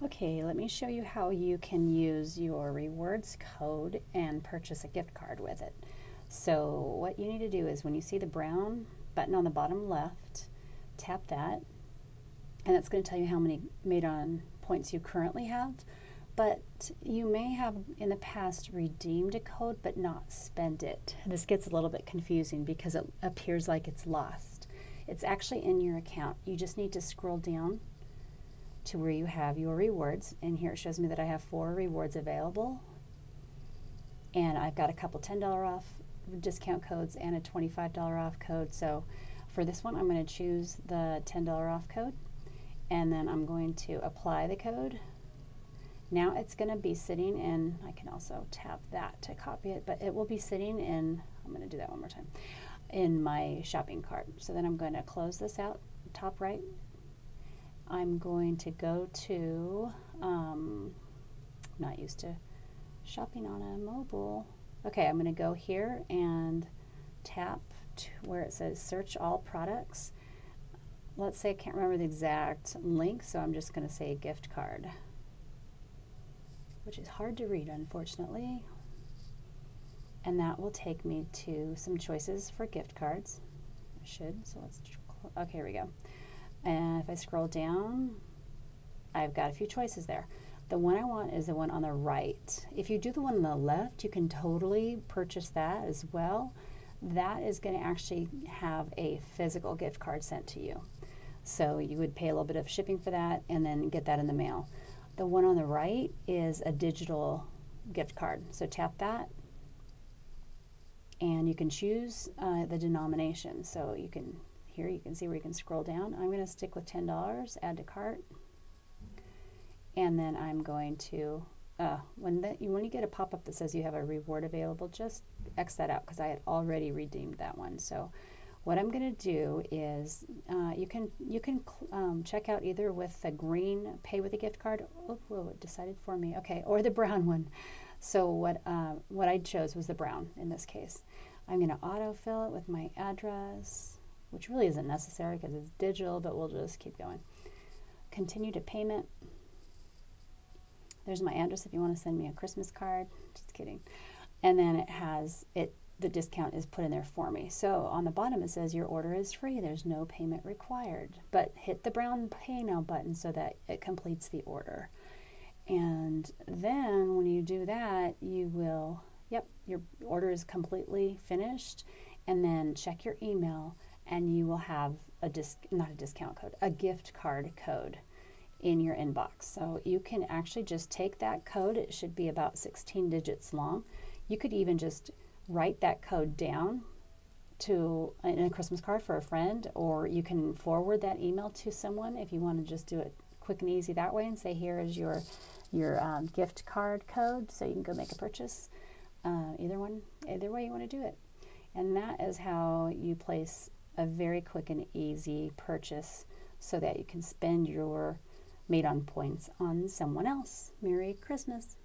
Okay, let me show you how you can use your rewards code and purchase a gift card with it. So what you need to do is when you see the brown button on the bottom left, tap that, and it's going to tell you how many MadeOn points you currently have. But you may have in the past redeemed a code but not spent it. This gets a little bit confusing because it appears like it's lost. It's actually in your account. You just need to scroll down to where you have your rewards, and here it shows me that I have 4 rewards available, and I've got a couple $10 off discount codes and a $25 off code. So for this one I'm going to choose the $10 off code, and then I'm going to apply the code. Now it's going to be sitting in, I can also tap that to copy it, but it will be sitting in, I'm going to do that one more time, in my shopping cart. So then I'm going to close this out, top right. I'm going to go to, I'm not used to shopping on a mobile. Okay, I'm going to go here and tap to where it says search all products. Let's say I can't remember the exact link, so I'm just going to say gift card, which is hard to read, unfortunately. And that will take me to some choices for gift cards. It should, so let's, okay, here we go. And if I scroll down, I've got a few choices there. The one I want is the one on the right. If you do the one on the left, you can totally purchase that as well. That is going to actually have a physical gift card sent to you. So you would pay a little bit of shipping for that and then get that in the mail. The one on the right is a digital gift card. So tap that, and you can choose the denomination. So you can, here you can see where you can scroll down. I'm going to stick with $10, add to cart, and then I'm going to, when you get a pop-up that says you have a reward available, just X that out because I had already redeemed that one. So what I'm going to do is you can check out either with the green pay with a gift card. Oh, whoa, it decided for me. Okay, or the brown one. So what I chose was the brown in this case. I'm going to autofill it with my address, which really isn't necessary because it's digital, but we'll just keep going. Continue to payment. There's my address if you want to send me a Christmas card. Just kidding. And then it has the discount is put in there for me. So on the bottom it says your order is free. There's no payment required. But hit the brown pay now button so that it completes the order. And then when you do that, you will, yep, your order is completely finished. And then check your email and you will have not a discount code, a gift card code in your inbox. So you can actually just take that code. It should be about 16 digits long. You could even just write that code down in a Christmas card for a friend, or you can forward that email to someone if you want to just do it quick and easy that way and say, here is your gift card code, so you can go make a purchase. Either way you want to do it. And that is how you place a very quick and easy purchase so that you can spend your MadeOn points on someone else. Merry Christmas.